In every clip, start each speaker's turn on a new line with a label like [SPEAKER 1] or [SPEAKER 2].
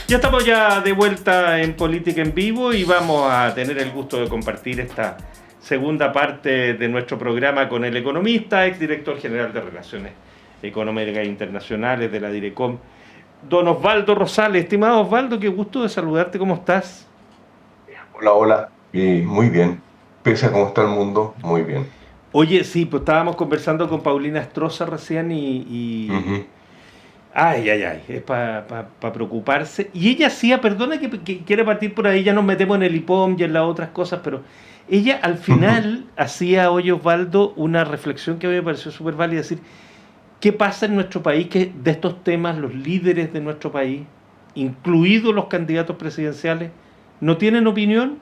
[SPEAKER 1] Ya estamos ya de vuelta en Política en Vivo y vamos a tener el gusto de compartir esta segunda parte de nuestro programa con el economista, exdirector general de Relaciones Económicas Internacionales de la Direcom, don Osvaldo Rosales. Estimado Osvaldo, qué gusto de saludarte, ¿cómo estás?
[SPEAKER 2] Hola, hola. Muy bien. Pese a cómo está el mundo, muy bien.
[SPEAKER 1] Oye, sí, pues estábamos conversando con Paulina Astroza recién
[SPEAKER 2] Ujú.
[SPEAKER 1] ay, ay, ay, es para preocuparse. Y ella hacía, perdona que quiere partir por ahí, ya nos metemos en el IPOM y en las otras cosas, pero ella al final hacía, oye Osvaldo, una reflexión que a mí me pareció súper válida, decir, ¿qué pasa en nuestro país que de estos temas los líderes de nuestro país, incluidos los candidatos presidenciales, no tienen opinión,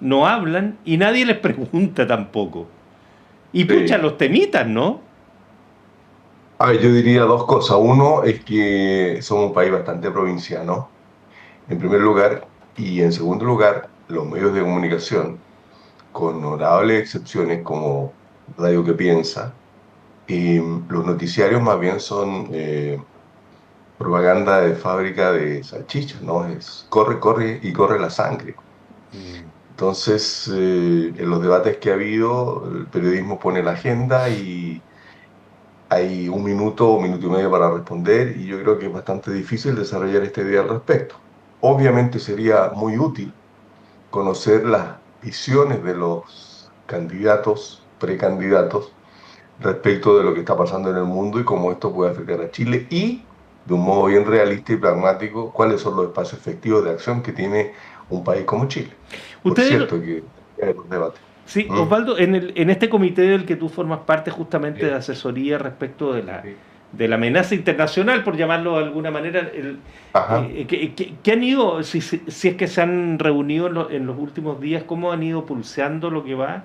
[SPEAKER 1] no hablan y nadie les pregunta tampoco? Y pucha,
[SPEAKER 2] Sí.
[SPEAKER 1] los temitas, ¿no?
[SPEAKER 2] A ver, yo diría dos cosas. Uno es que somos un país bastante provinciano, en primer lugar, y en segundo lugar, los medios de comunicación, con honorables excepciones como Radio que Piensa, y los noticiarios más bien son propaganda de fábrica de salchichas, ¿no? Es corre, corre y corre la sangre. Entonces, en los debates que ha habido, el periodismo pone la agenda y hay un minuto o minuto y medio para responder y yo creo que es bastante difícil desarrollar esta idea al respecto. Obviamente sería muy útil conocer las visiones de los candidatos, precandidatos, respecto de lo que está pasando en el mundo y cómo esto puede afectar a Chile y, de un modo bien realista y pragmático, cuáles son los espacios efectivos de acción que tiene un país como Chile. Por
[SPEAKER 1] Ustedes,
[SPEAKER 2] cierto, que hay un debate.
[SPEAKER 1] sí,
[SPEAKER 2] ¿Mm?
[SPEAKER 1] Osvaldo, en este comité del que tú formas parte justamente de
[SPEAKER 2] Sí,
[SPEAKER 1] asesoría respecto
[SPEAKER 2] sí.
[SPEAKER 1] de la amenaza internacional, por llamarlo de alguna manera,
[SPEAKER 2] Ajá.
[SPEAKER 1] ¿qué han ido, si es que se han reunido en los últimos días, cómo han ido pulseando lo que va?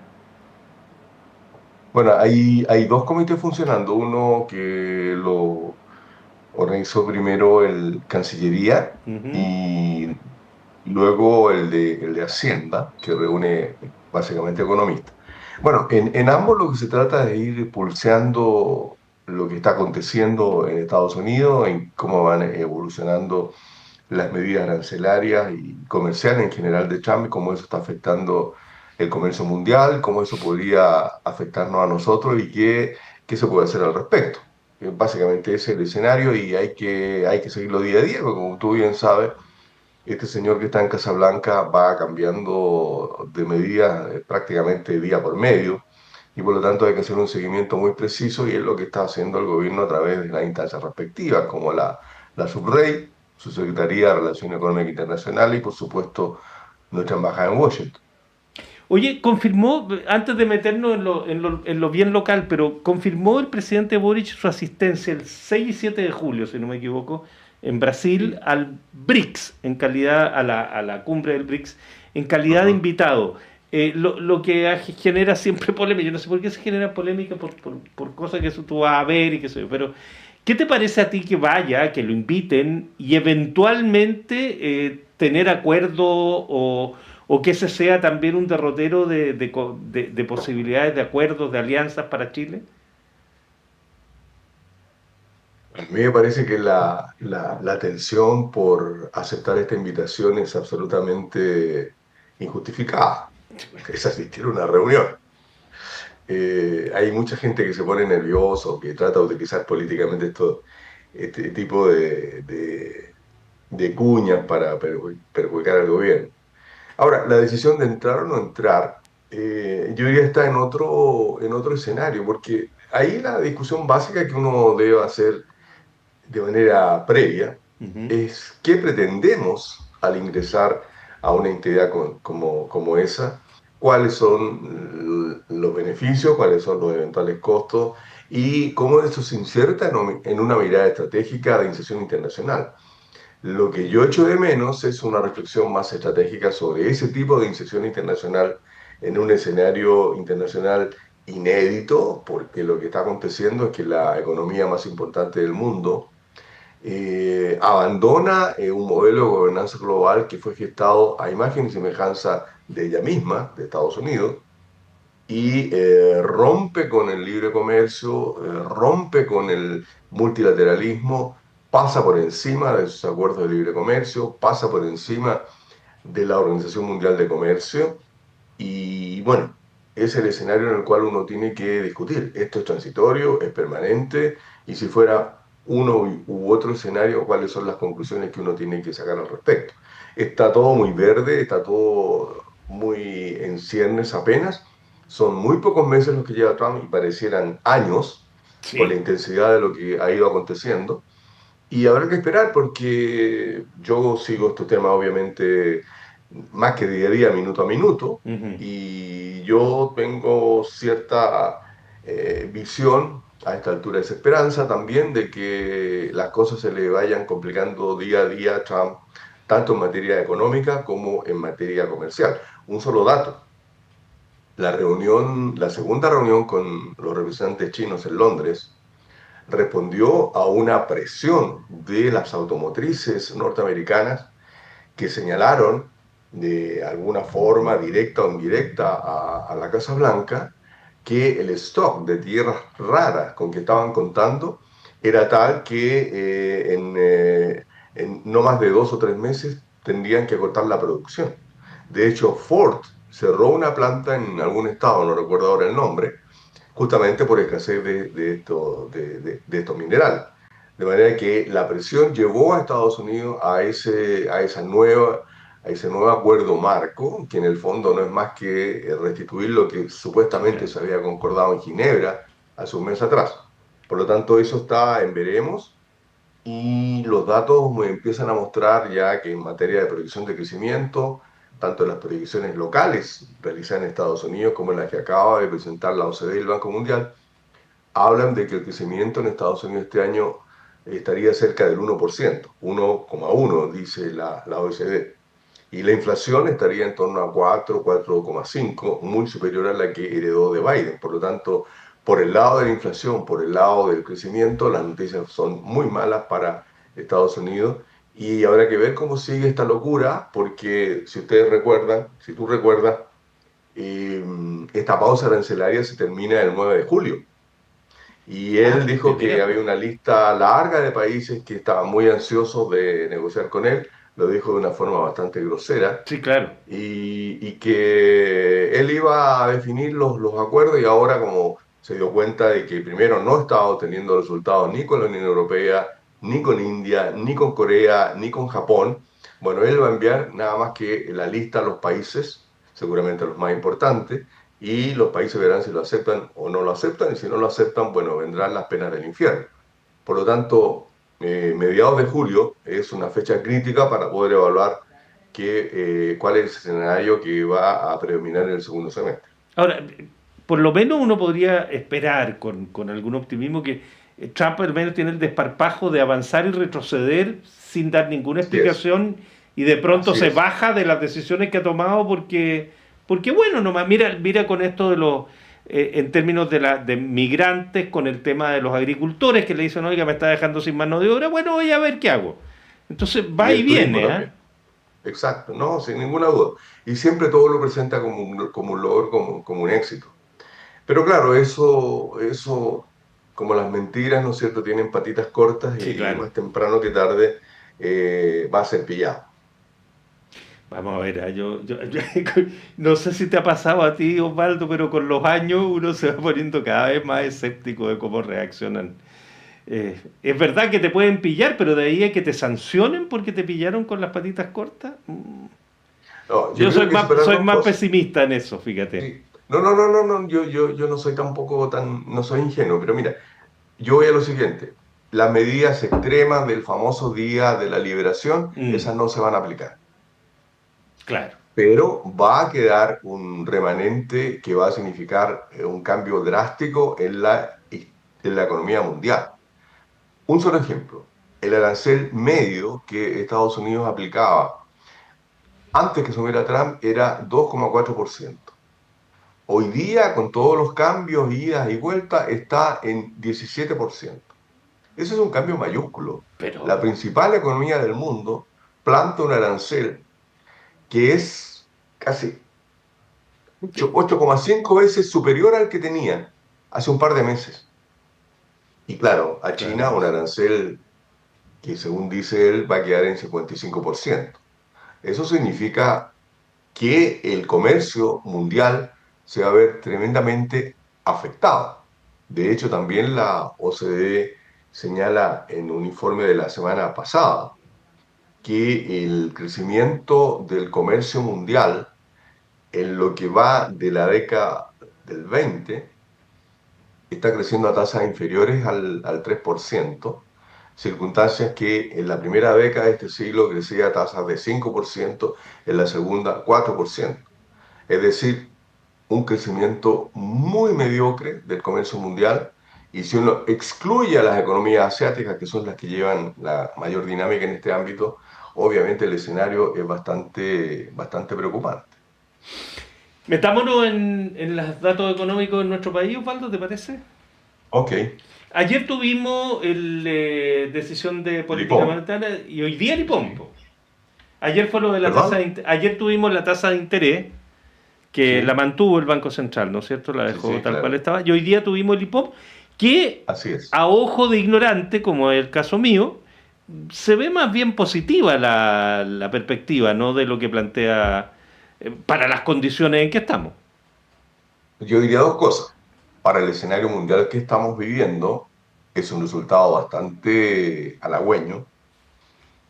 [SPEAKER 2] Bueno, hay dos comités funcionando. Uno que lo organizó primero el Cancillería
[SPEAKER 1] Ujú.
[SPEAKER 2] y luego el de Hacienda, que reúne básicamente economistas. Bueno, en ambos lo que se trata es de ir pulseando lo que está aconteciendo en Estados Unidos, en cómo van evolucionando las medidas arancelarias y comerciales en general de Trump, y cómo eso está afectando el comercio mundial, cómo eso podría afectarnos a nosotros y qué se puede hacer al respecto. Básicamente ese es el escenario y hay que seguirlo día a día, porque como tú bien sabes, este señor que está en Casablanca va cambiando de medidas prácticamente día por medio y por lo tanto hay que hacer un seguimiento muy preciso y es lo que está haciendo el gobierno a través de las instancias respectivas, como la SUBREI, su Secretaría de Relaciones Económicas Internacionales y por supuesto nuestra embajada en Washington.
[SPEAKER 1] Oye, confirmó, antes de meternos en lo bien local, pero confirmó el presidente Boric su asistencia el 6 y 7 de julio, si no me equivoco, en Brasil
[SPEAKER 2] Sí.
[SPEAKER 1] al BRICS, en calidad, a la cumbre del BRICS, en calidad de
[SPEAKER 2] Ujú.
[SPEAKER 1] invitado. Lo que genera siempre polémica, yo no sé por qué se genera polémica por cosas que eso tú vas a ver y qué sé yo, pero ¿qué te parece a ti que vaya, que lo inviten y eventualmente tener acuerdo o que ese sea también un derrotero de posibilidades de acuerdos, de alianzas para Chile?
[SPEAKER 2] A mí me parece que la tensión por aceptar esta invitación es absolutamente injustificada. Es asistir a una reunión. Hay mucha gente que se pone nervioso, que trata de utilizar políticamente este tipo de cuñas para perjudicar al gobierno. Ahora, la decisión de entrar o no entrar, yo diría está en otro escenario, porque ahí la discusión básica que uno debe hacer de manera previa
[SPEAKER 1] Ujú.
[SPEAKER 2] es qué pretendemos al ingresar a una entidad como esa, cuáles son los beneficios, cuáles son los eventuales costos y cómo eso se inserta en una mirada estratégica de inserción internacional. Lo que yo echo de menos es una reflexión más estratégica sobre ese tipo de inserción internacional en un escenario internacional inédito, porque lo que está aconteciendo es que la economía más importante del mundo abandona un modelo de gobernanza global que fue gestado a imagen y semejanza de ella misma, de Estados Unidos, y rompe con el libre comercio, rompe con el multilateralismo pasa por encima de sus acuerdos de libre comercio, pasa por encima de la Organización Mundial de Comercio y bueno, es el escenario en el cual uno tiene que discutir. Esto es transitorio, es permanente y si fuera uno u otro escenario, cuáles son las conclusiones que uno tiene que sacar al respecto. Está todo muy verde, está todo muy en ciernes apenas. Son muy pocos meses los que lleva Trump y parecieran años por la
[SPEAKER 1] Sí.
[SPEAKER 2] intensidad de lo que ha ido aconteciendo. Y habrá que esperar porque yo sigo estos temas obviamente más que día a día, minuto a minuto,
[SPEAKER 1] Ujú.
[SPEAKER 2] y yo tengo cierta visión a esta altura, es esperanza también de que las cosas se le vayan complicando día a día a Trump, tanto en materia económica como en materia comercial. Un solo dato, la segunda reunión con los representantes chinos en Londres, respondió a una presión de las automotrices norteamericanas que señalaron de alguna forma, directa o indirecta, a la Casa Blanca, que el stock de tierras raras con que estaban contando era tal que en no más de 2 o 3 meses tendrían que cortar la producción. De hecho, Ford cerró una planta en algún estado, no recuerdo ahora el nombre, justamente por escasez de estos minerales. De manera que la presión llevó a Estados Unidos a ese nuevo acuerdo marco, que en el fondo no es más que restituir lo que
[SPEAKER 1] Sí,
[SPEAKER 2] supuestamente
[SPEAKER 1] claro.
[SPEAKER 2] se había concordado en Ginebra hace un mes atrás. Por lo tanto, eso está en veremos y los datos me empiezan a mostrar ya que en materia de proyección de crecimiento, tanto en las proyecciones locales realizadas en Estados Unidos como en las que acaba de presentar la OCDE y el Banco Mundial, hablan de que el crecimiento en Estados Unidos este año estaría cerca del 1%, 1,1 dice la OECD. Y la inflación estaría en torno a 4, 4,5, muy superior a la que heredó de Biden. Por lo tanto, por el lado de la inflación, por el lado del crecimiento, las noticias son muy malas para Estados Unidos. Y habrá que ver cómo sigue esta locura, porque si ustedes recuerdan, si tú recuerdas, esta pausa arancelaria se termina el 9 de julio. Y
[SPEAKER 1] Ah,
[SPEAKER 2] él
[SPEAKER 1] de
[SPEAKER 2] dijo que
[SPEAKER 1] veras,
[SPEAKER 2] había
[SPEAKER 1] pues.
[SPEAKER 2] una lista larga de países que estaban muy ansiosos de negociar con él. Lo dijo de una forma bastante grosera
[SPEAKER 1] Sí, claro.
[SPEAKER 2] y que él iba a definir los acuerdos y ahora como se dio cuenta de que primero no estaba obteniendo resultados ni con la Unión Europea, ni con India, ni con Corea, ni con Japón, bueno, él va a enviar nada más que la lista a los países, seguramente a los más importantes, y los países verán si lo aceptan o no lo aceptan, y si no lo aceptan, bueno, vendrán las penas del infierno. Por lo tanto, mediados de julio es una fecha crítica para poder evaluar cuál es el escenario que va a predominar en el segundo semestre.
[SPEAKER 1] Ahora, por lo menos uno podría esperar con algún optimismo que Trump al menos tiene el desparpajo de avanzar y retroceder sin dar ninguna
[SPEAKER 2] Así es,
[SPEAKER 1] explicación y de pronto
[SPEAKER 2] así
[SPEAKER 1] se
[SPEAKER 2] es.
[SPEAKER 1] baja de las decisiones que ha tomado porque bueno, nomás mira con esto de los, en términos de migrantes, con el tema de los agricultores que le dicen, oiga, me está dejando sin mano de obra, bueno, voy a ver qué hago. Entonces
[SPEAKER 2] Y
[SPEAKER 1] va y
[SPEAKER 2] el turismo
[SPEAKER 1] viene, ¿ah?
[SPEAKER 2] también. Exacto, no, sin ninguna duda. Y siempre todo lo presenta como un logro, como un éxito. Pero claro, eso, como las mentiras, ¿no es cierto?, tienen patitas cortas
[SPEAKER 1] Sí,
[SPEAKER 2] y
[SPEAKER 1] claro.
[SPEAKER 2] más temprano que tarde va a ser pillado.
[SPEAKER 1] Vamos a ver, no sé si te ha pasado a ti, Osvaldo, pero con los años uno se va poniendo cada vez más escéptico de cómo reaccionan. Es verdad que te pueden pillar, pero de ahí a que te sancionen porque te pillaron con las patitas cortas.
[SPEAKER 2] No, yo
[SPEAKER 1] Yo
[SPEAKER 2] creo que hay que separar
[SPEAKER 1] soy
[SPEAKER 2] dos
[SPEAKER 1] más
[SPEAKER 2] cosas.
[SPEAKER 1] pesimista en eso, fíjate.
[SPEAKER 2] Sí. No, no, no, no, no, yo no soy tampoco no soy ingenuo, pero mira, yo voy a lo siguiente. Las medidas extremas del famoso día de la liberación,
[SPEAKER 1] Mm,
[SPEAKER 2] esas no se van a aplicar.
[SPEAKER 1] claro,
[SPEAKER 2] Pero va a quedar un remanente que va a significar un cambio drástico en la economía mundial. Un solo ejemplo, el arancel medio que Estados Unidos aplicaba antes que asumiera Trump era 2,4%. Hoy día, con todos los cambios, idas y vueltas, está en 17%. Ese es un cambio mayúsculo.
[SPEAKER 1] pero
[SPEAKER 2] La principal economía del mundo planta un arancel que es casi
[SPEAKER 1] que-
[SPEAKER 2] 8,5 veces superior al que tenía hace un par de meses. Y claro, a China
[SPEAKER 1] claro,
[SPEAKER 2] un arancel que según dice él va a quedar en 55%. Eso significa que el comercio mundial se va a ver tremendamente afectado. De hecho, también la OCDE señala en un informe de la semana pasada que el crecimiento del comercio mundial en lo que va de la década del 20 está creciendo a tasas inferiores al 3%, circunstancias que en la primera década de este siglo crecía a tasas de 5%, en la segunda 4%. Es decir, un crecimiento muy mediocre del comercio mundial, y si uno excluye a las economías asiáticas, que son las que llevan la mayor dinámica en este ámbito, obviamente el escenario es bastante preocupante.
[SPEAKER 1] Metámonos en los datos económicos de nuestro país, Osvaldo, ¿te parece?
[SPEAKER 2] Ok,
[SPEAKER 1] Ayer tuvimos decisión de política
[SPEAKER 2] Lipón,
[SPEAKER 1] monetaria y hoy día el IPOM. Ayer fue lo de la tasa
[SPEAKER 2] ¿perdón?
[SPEAKER 1] ayer tuvimos la tasa de interés que la
[SPEAKER 2] Sí,
[SPEAKER 1] mantuvo el Banco Central, ¿no es cierto? La
[SPEAKER 2] sí,
[SPEAKER 1] dejó
[SPEAKER 2] sí,
[SPEAKER 1] tal cual
[SPEAKER 2] claro.
[SPEAKER 1] estaba. Y hoy día tuvimos el IPOM que
[SPEAKER 2] Así es.
[SPEAKER 1] a ojo de ignorante, como es el caso mío, se ve más bien positiva la perspectiva, ¿no? De lo que plantea para las condiciones en que estamos.
[SPEAKER 2] Yo diría dos cosas. Para el escenario mundial que estamos viviendo, es un resultado bastante halagüeño.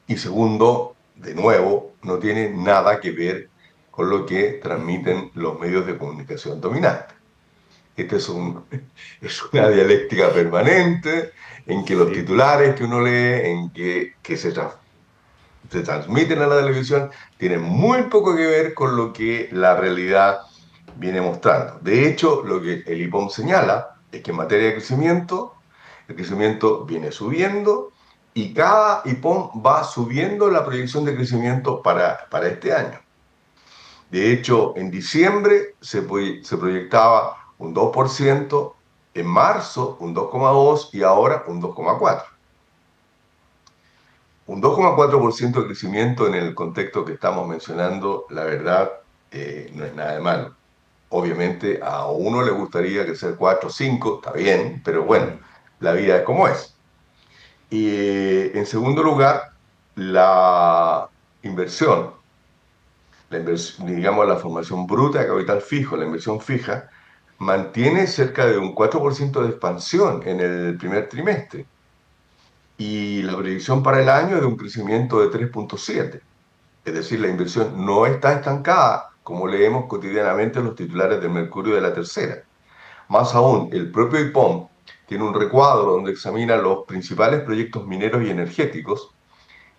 [SPEAKER 2] Y segundo, de nuevo, no tiene nada que ver con lo que transmiten los medios de comunicación dominantes. Este es una dialéctica permanente en que los
[SPEAKER 1] Sí.
[SPEAKER 2] titulares que uno lee, se transmiten a la televisión, tienen muy poco que ver con lo que la realidad viene mostrando. De hecho, lo que el IPOM señala es que en materia de crecimiento, el crecimiento viene subiendo y cada IPOM va subiendo la proyección de crecimiento para este año. De hecho, en diciembre se proyectaba un 2%, en marzo un 2,2% y ahora un 2,4%. Un 2,4% de crecimiento en el contexto que estamos mencionando, la verdad, no es nada de malo. Obviamente a uno le gustaría crecer 4 o 5, está bien, pero bueno, la vida es como es. Y en segundo lugar, la inversión, digamos la formación bruta de capital fijo, la inversión fija, mantiene cerca de un 4% de expansión en el primer trimestre. Y la proyección para el año es de un crecimiento de 3,7. Es decir, la inversión no está estancada, como leemos cotidianamente en los titulares del Mercurio de la Tercera. Más aún, el propio IPOM tiene un recuadro donde examina los principales proyectos mineros y energéticos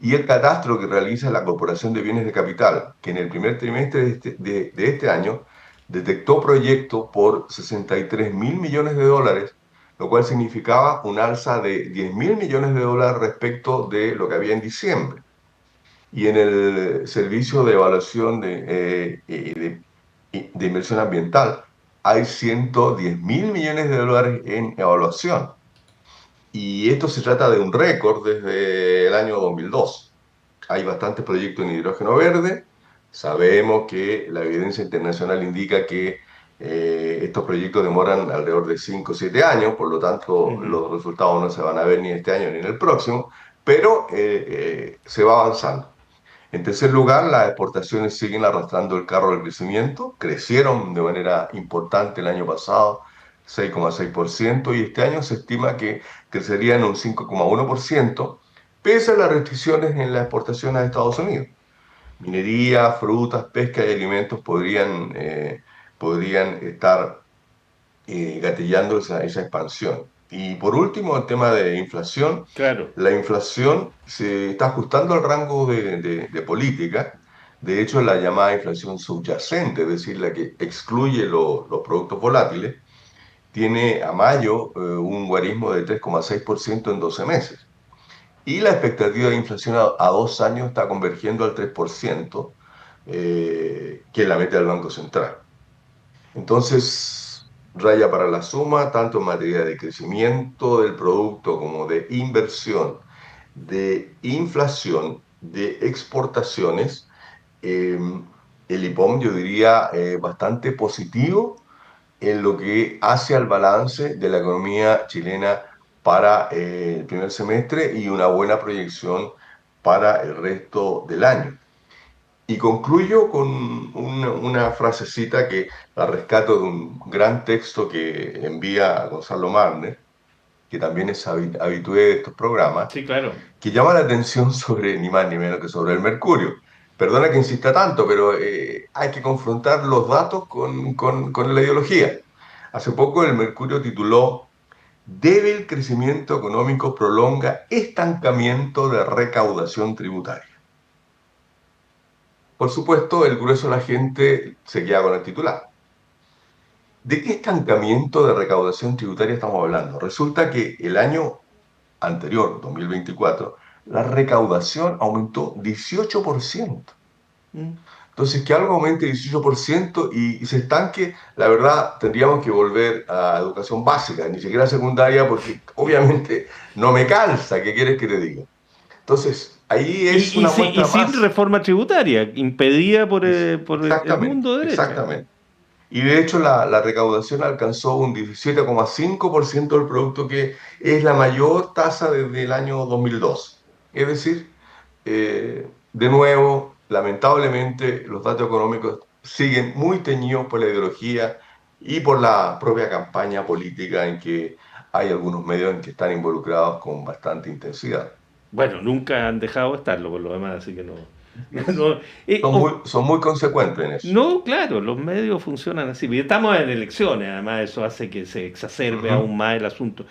[SPEAKER 2] y el catastro que realiza la Corporación de Bienes de Capital, que en el primer trimestre de este año detectó proyectos por 63 mil millones de dólares, lo cual significaba un alza de 10 mil millones de dólares respecto de lo que había en diciembre. Y en el servicio de evaluación de inversión ambiental hay 110 mil millones de dólares en evaluación. Y esto se trata de un récord desde el año 2002. Hay bastantes proyectos en hidrógeno verde. Sabemos que la evidencia internacional indica que estos proyectos demoran alrededor de 5 o 7 años, por lo tanto
[SPEAKER 1] Ujú.
[SPEAKER 2] los resultados no se van a ver ni este año ni en el próximo, pero se va avanzando. En tercer lugar, las exportaciones siguen arrastrando el carro del crecimiento, crecieron de manera importante el año pasado, 6,6%, y este año se estima que crecerían un 5,1%, pese a las restricciones en la exportación a Estados Unidos. Minería, frutas, pesca y alimentos podrían estar gatillando esa expansión. Y por último, el tema de inflación.
[SPEAKER 1] Claro.
[SPEAKER 2] La inflación se está ajustando al rango de política. De hecho, la llamada inflación subyacente, es decir, la que excluye los productos volátiles, tiene a mayo un guarismo de 3,6% en 12 meses. Y la expectativa de inflación a 2 años está convergiendo al 3%, que es la meta del Banco Central. Entonces, raya para la suma, tanto en materia de crecimiento del producto como de inversión, de inflación, de exportaciones, eh, el IPOM yo diría bastante positivo en lo que hace al balance de la economía chilena para el primer semestre y una buena proyección para el resto del año. Y concluyo con una frasecita que la rescato de un gran texto que envía Gonzalo Marner, que también es habitué de estos programas,
[SPEAKER 1] Sí, claro.
[SPEAKER 2] que llama la atención sobre ni más ni menos que sobre el mercurio. Perdona que insista tanto, pero hay que confrontar los datos con la ideología. Hace poco el Mercurio tituló Débil crecimiento económico prolonga estancamiento de recaudación tributaria. Por supuesto, el grueso de la gente se queda con el titular. ¿De qué estancamiento de recaudación tributaria estamos hablando? Resulta que el año anterior, 2024, la recaudación aumentó 18%.
[SPEAKER 1] Mm.
[SPEAKER 2] Entonces, que algo aumente 18% y se estanque, la verdad, tendríamos que volver a educación básica, ni siquiera secundaria, porque obviamente no me calza, ¿qué quieres que te diga? Entonces, ahí es una
[SPEAKER 1] Y
[SPEAKER 2] muestra
[SPEAKER 1] sin
[SPEAKER 2] más.
[SPEAKER 1] reforma tributaria, impedida por el
[SPEAKER 2] Exactamente,
[SPEAKER 1] mundo derecha.
[SPEAKER 2] exactamente. Y de hecho la recaudación alcanzó un 17,5% del producto, que es la mayor tasa desde el año 2002. Es decir, de nuevo, lamentablemente, los datos económicos siguen muy teñidos por la ideología y por la propia campaña política en que hay algunos medios en que están involucrados con bastante intensidad.
[SPEAKER 1] Bueno, nunca han dejado de estarlo por lo demás, así que no.
[SPEAKER 2] Así es.
[SPEAKER 1] no, o
[SPEAKER 2] Son muy consecuentes en eso.
[SPEAKER 1] No, claro, los medios funcionan así. Y estamos en elecciones, además eso hace que se exacerbe
[SPEAKER 2] Ujú.
[SPEAKER 1] aún más el asunto.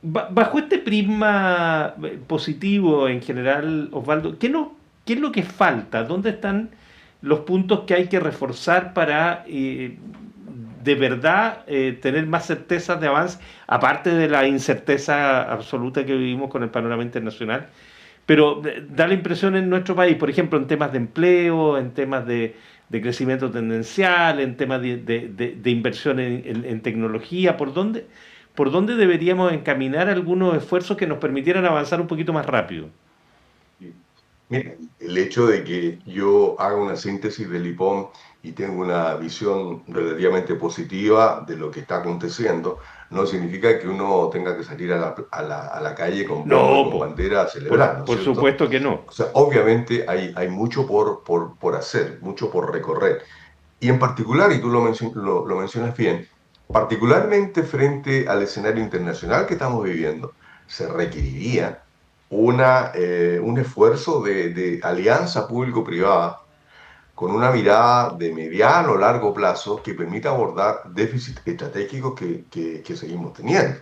[SPEAKER 1] Bajo este prisma positivo en general, Osvaldo, ¿qué es lo que falta? ¿Dónde están los puntos que hay que reforzar para de verdad tener más certezas de avance, aparte de la incerteza absoluta que vivimos con el panorama internacional? Pero da la impresión en nuestro país, por ejemplo, en temas de empleo, en temas de crecimiento tendencial, en temas de inversión en tecnología, por dónde deberíamos encaminar algunos esfuerzos que nos permitieran avanzar un poquito más rápido?
[SPEAKER 2] Mira, el hecho de que yo haga una síntesis del IPOM y tenga una visión relativamente positiva de lo que está aconteciendo, no significa que uno tenga que salir a la calle con bombo y
[SPEAKER 1] No,
[SPEAKER 2] con
[SPEAKER 1] po,
[SPEAKER 2] bandera a celebrar, ¿no es
[SPEAKER 1] por
[SPEAKER 2] cierto?
[SPEAKER 1] supuesto que no.
[SPEAKER 2] O sea, obviamente hay mucho por hacer, mucho por recorrer. Y en particular, y tú lo mencionas bien, particularmente frente al escenario internacional que estamos viviendo, se requeriría un esfuerzo de alianza público-privada con una mirada de mediano o largo plazo que permita abordar déficits estratégicos que seguimos teniendo.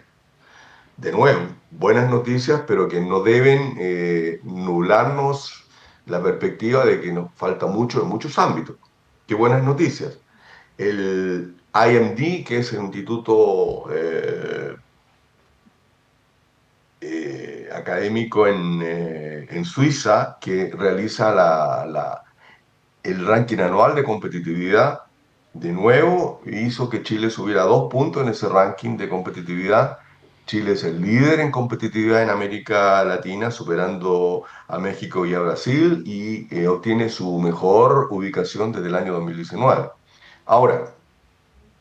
[SPEAKER 2] De nuevo, buenas noticias, pero que no deben nublarnos la perspectiva de que nos falta mucho en muchos ámbitos. Qué buenas noticias. El IMD, que es el Instituto Académico en Suiza, que realiza el ranking anual de competitividad, de nuevo hizo que Chile subiera 2 puntos en ese ranking de competitividad. Chile es el líder en competitividad en América Latina, superando a México y a Brasil, y obtiene su mejor ubicación desde el año 2019. Ahora,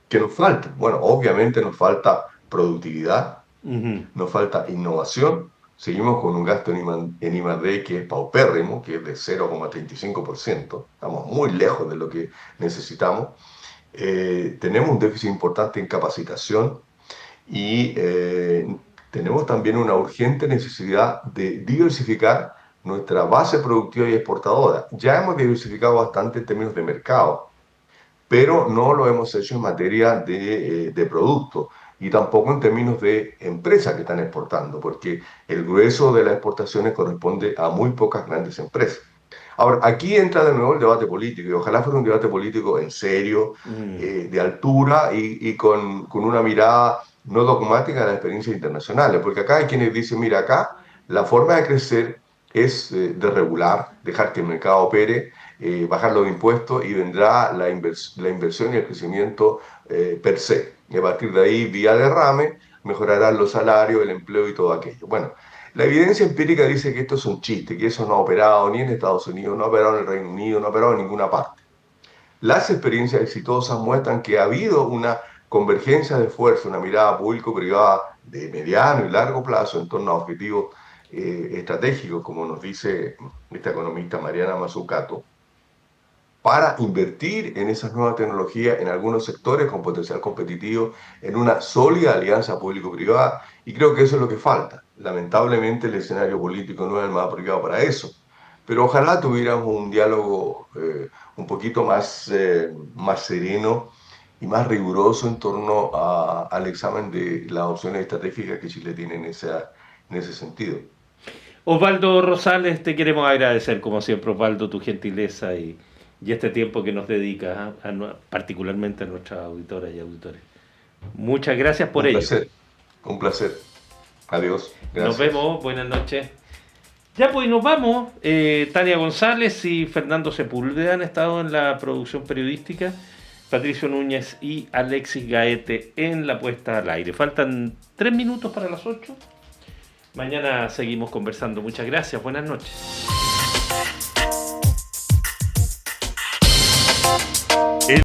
[SPEAKER 2] ¿qué nos falta? Bueno, obviamente nos falta productividad,
[SPEAKER 1] Ujú.
[SPEAKER 2] nos falta innovación. Seguimos con un gasto en I+D que es paupérrimo, que es de 0,35%. Estamos muy lejos de lo que necesitamos. Tenemos un déficit importante en capacitación y tenemos también una urgente necesidad de diversificar nuestra base productiva y exportadora. Ya hemos diversificado bastante en términos de mercado, pero no lo hemos hecho en materia de producto y tampoco en términos de empresas que están exportando, porque el grueso de las exportaciones corresponde a muy pocas grandes empresas. Ahora, aquí entra de nuevo el debate político, y ojalá fuera un debate político en serio,
[SPEAKER 1] Mm.
[SPEAKER 2] de altura y con una mirada no dogmática de las experiencias internacionales, porque acá hay quienes dicen, mira, acá la forma de crecer es de regular, dejar que el mercado opere, bajar los impuestos y vendrá la inversión y el crecimiento per se. Y a partir de ahí, vía derrame, mejorarán los salarios, el empleo y todo aquello. Bueno, la evidencia empírica dice que esto es un chiste, que eso no ha operado ni en Estados Unidos, no ha operado en el Reino Unido, no ha operado en ninguna parte. Las experiencias exitosas muestran que ha habido una convergencia de esfuerzo, una mirada público-privada de mediano y largo plazo en torno a objetivos estratégicos, como nos dice esta economista Mariana Mazzucato, para invertir en esas nuevas tecnologías en algunos sectores con potencial competitivo, en una sólida alianza público-privada, y creo que eso es lo que falta. Lamentablemente el escenario político no es el más apropiado para eso, pero ojalá tuviéramos un diálogo un poquito más sereno y más riguroso en torno al examen de las opciones estratégicas que Chile tiene en ese sentido.
[SPEAKER 1] Osvaldo Rosales, te queremos agradecer, como siempre, Osvaldo, tu gentileza y este tiempo que nos dedicas, particularmente a nuestras auditoras y auditores. Muchas gracias por
[SPEAKER 2] Un
[SPEAKER 1] ello.
[SPEAKER 2] placer, un placer. Adiós.
[SPEAKER 1] Nos
[SPEAKER 2] Gracias.
[SPEAKER 1] vemos, buenas noches. Ya pues nos vamos. Tania González y Fernando Sepúlveda han estado en la producción periodística, Patricio Núñez y Alexis Gaete en la puesta al aire. Faltan 3 minutos para las 8. Mañana seguimos conversando. Muchas gracias, buenas noches.